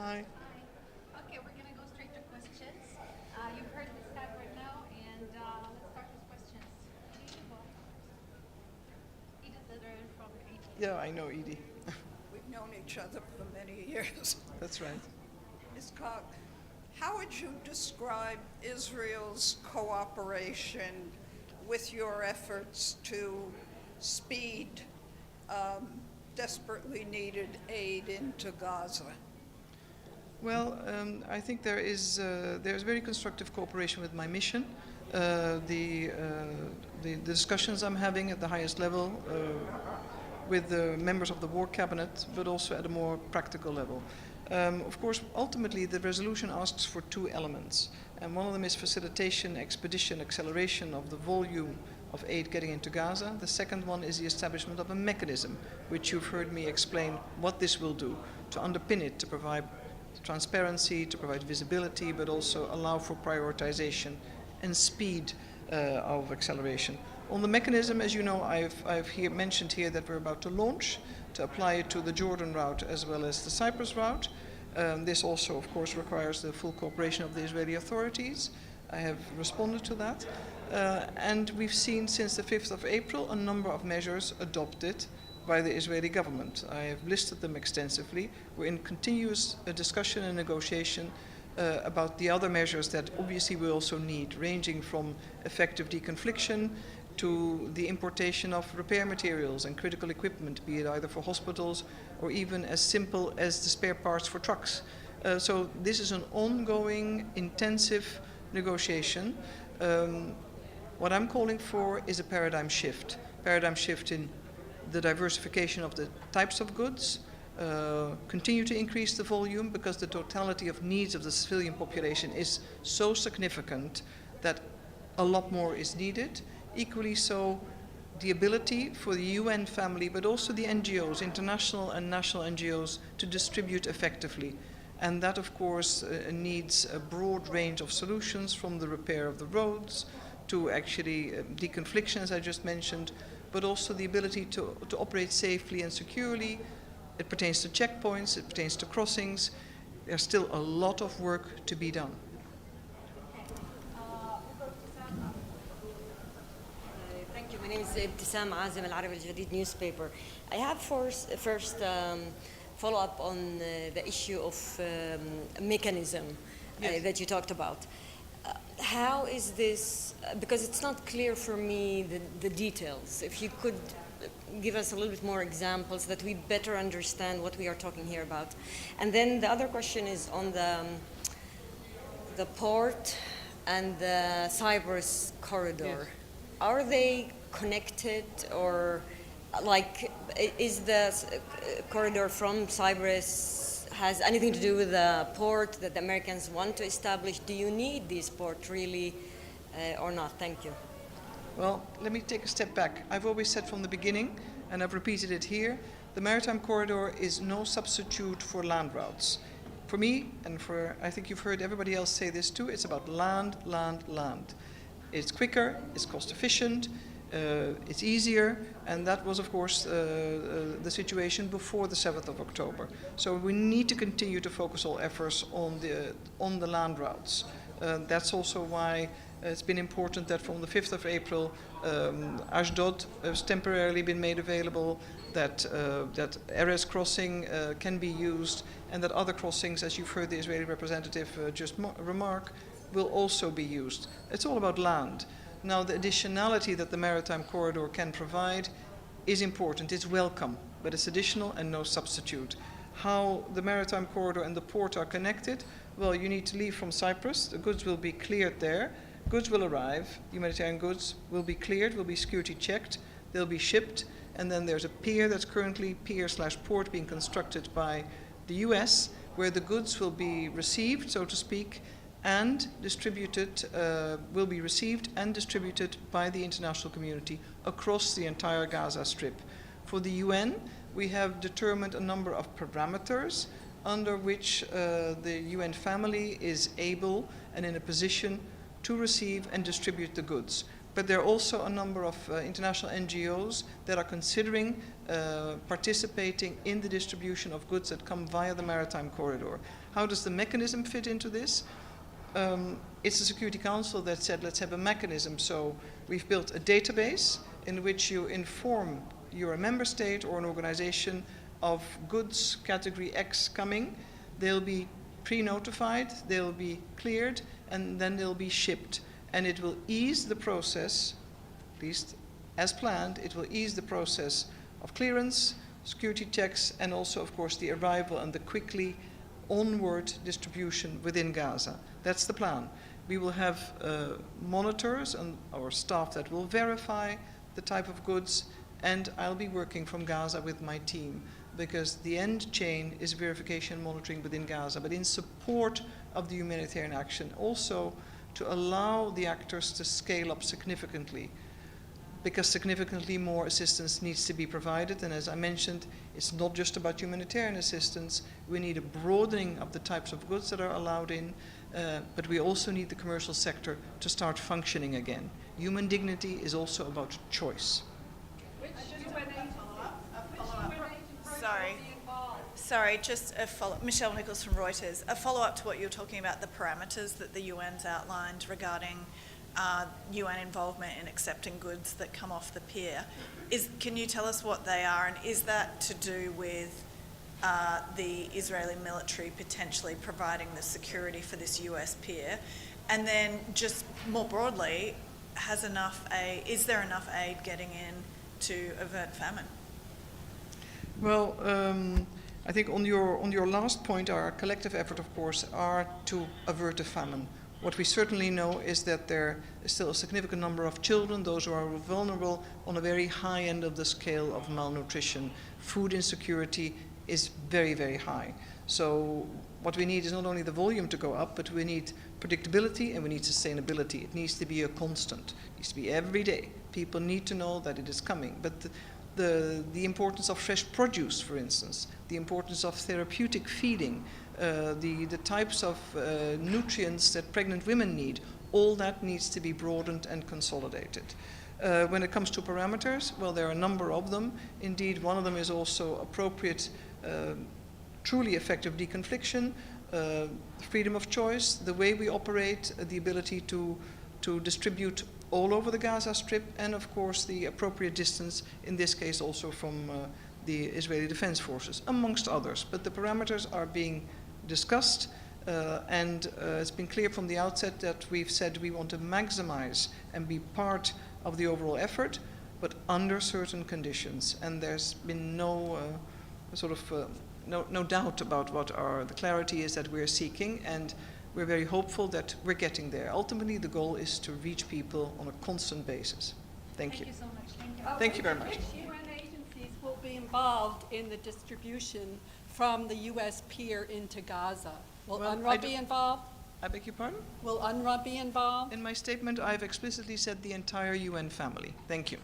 Hi. Okay, we're going to go straight to questions. You've heard Ms. Kaag right now, and let's start with questions. Edie, you go ahead first. Edith Littler from AT. Yeah, I know Edie. We've known each other for many years. That's right. Ms. Kaag, how would you describe Israel's cooperation with your efforts to speed desperately needed aid into Gaza? Well, I think there's very constructive cooperation with my mission. The discussions I'm having at the highest level with the members of the war cabinet, but also at a more practical level. Of course, ultimately the resolution asks for two elements, and one of them is facilitation, expedition, acceleration of the volume of aid getting into Gaza. The second one is the establishment of a mechanism, which you've heard me explain what this will do, to underpin it, to provide transparency, to provide visibility, but also allow for prioritization and speed of acceleration. On the mechanism, as you know, I've mentioned here that we're about to launch, to apply it to the Jordan route as well as the Cyprus route. This also, of course, requires the full cooperation of the Israeli authorities. I have responded to that. And we've seen since the 5th of April a number of measures adopted by the Israeli government. I have listed them extensively. We're in continuous discussion and negotiation about the other measures that obviously we also need, ranging from effective deconfliction to the importation of repair materials and critical equipment, be it either for hospitals or even as simple as the spare parts for trucks. So this is an ongoing, intensive negotiation. What I'm calling for is a paradigm shift in the diversification of the types of goods, continue to increase the volume because the totality of needs of the civilian population is so significant that a lot more is needed. Equally so, the ability for the UN family, but also the NGOs, international and national NGOs, to distribute effectively. And that, of course, needs a broad range of solutions, from the repair of the roads to actually deconfliction, as I just mentioned, but also the ability to operate safely and securely. It pertains to checkpoints, it pertains to crossings. There's still a lot of work to be done. Thank you. My name is Ibtisam Azim, Al-Arabi Al-Jadid newspaper. I have first follow-up on the issue of mechanism that you talked about. How is this, because it's not clear for me the details, if you could give us a little bit more examples that we better understand what we are talking here about. And then the other question is on the port and the Cyprus corridor. Yes. Are they connected, or like is the corridor from Cyprus has anything to do with the port that the Americans want to establish? Do you need this port really or not? Thank you. Well, let me take a step back. I've always said from the beginning, and I've repeated it here, the Maritime corridor is no substitute for land routes. For me, and for, I think you've heard everybody else say this too, it's about land, land, land. It's quicker, it's cost efficient, it's easier, and that was, of course, the situation before the 7th of October. So we need to continue to focus all efforts on the land routes. That's also why it's been important that from the 5th of April, Ashdod has temporarily been made available, that Erez crossing can be used, and that other crossings, as you've heard the Israeli representative just remark, will also be used. It's all about land. Now, the additionality that the Maritime corridor can provide is important. It's welcome, but it's additional and no substitute. How the Maritime corridor and the port are connected? Well, you need to leave from Cyprus. The goods will be cleared there. Goods will arrive. Humanitarian goods will be cleared, will be security checked. They'll be shipped. And then there's a pier that's currently pier/port being constructed by the US, where the goods will be received, so to speak, and distributed, will be received and distributed by the international community across the entire Gaza Strip. For the UN, we have determined a number of parameters under which the UN family is able and in a position to receive and distribute the goods. But there are also a number of international NGOs that are considering participating in the distribution of goods that come via the Maritime corridor. How does the mechanism fit into this? It's the Security Council that said, let's have a mechanism. So we've built a database in which you inform you're a member state or an organization of goods category X coming. They'll be pre-notified, they'll be cleared, and then they'll be shipped. And it will ease the process, at least as planned, it will ease the process of clearance, security checks, and also, of course, the arrival and the quickly onward distribution within Gaza. That's the plan. We will have monitors and our staff that will verify the type of goods, and I'll be working from Gaza with my team, because the end chain is verification and monitoring within Gaza, but in support of the humanitarian action, also to allow the actors to scale up significantly, because significantly more assistance needs to be provided. And as I mentioned, it's not just about humanitarian assistance. We need a broadening of the types of goods that are allowed in, but we also need the commercial sector to start functioning again. Human dignity is also about choice. Sorry, just a follow. Michelle Nichols from Reuters. A follow-up to what you were talking about, the parameters that the UN's outlined regarding UN involvement in accepting goods that come off the pier. Can you tell us what they are, and is that to do with the Israeli military potentially providing the security for this US pier? And then just more broadly, is there enough aid getting in to avert famine? Well, I think on your last point, our collective effort, of course, are to avert a famine. What we certainly know is that there is still a significant number of children, those who are vulnerable, on a very high end of the scale of malnutrition. Food insecurity is very, very high. So what we need is not only the volume to go up, but we need predictability and we need sustainability. It needs to be a constant. It needs to be every day. People need to know that it is coming. But the importance of fresh produce, for instance, the importance of therapeutic feeding, the types of nutrients that pregnant women need, all that needs to be broadened and consolidated. When it comes to parameters, well, there are a number of them. Indeed, one of them is also appropriate, truly effective deconfliction, freedom of choice, the way we operate, the ability to distribute all over the Gaza Strip, and of course the appropriate distance, in this case also from the Israeli Defense Forces, amongst others. But the parameters are being discussed, and it's been clear from the outset that we've said we want to maximize and be part of the overall effort, but under certain conditions. And there's been no doubt about what the clarity is that we're seeking, and we're very hopeful that we're getting there. Ultimately, the goal is to reach people on a constant basis. Thank you. Thank you so much. Thank you. Thank you very much. Which UN agencies will be involved in the distribution from the U.S. pier into Gaza? Will Well, UNRWA be involved? I beg your pardon? Will UNRWA be involved? In my statement, I've explicitly said the entire UN family. Thank you.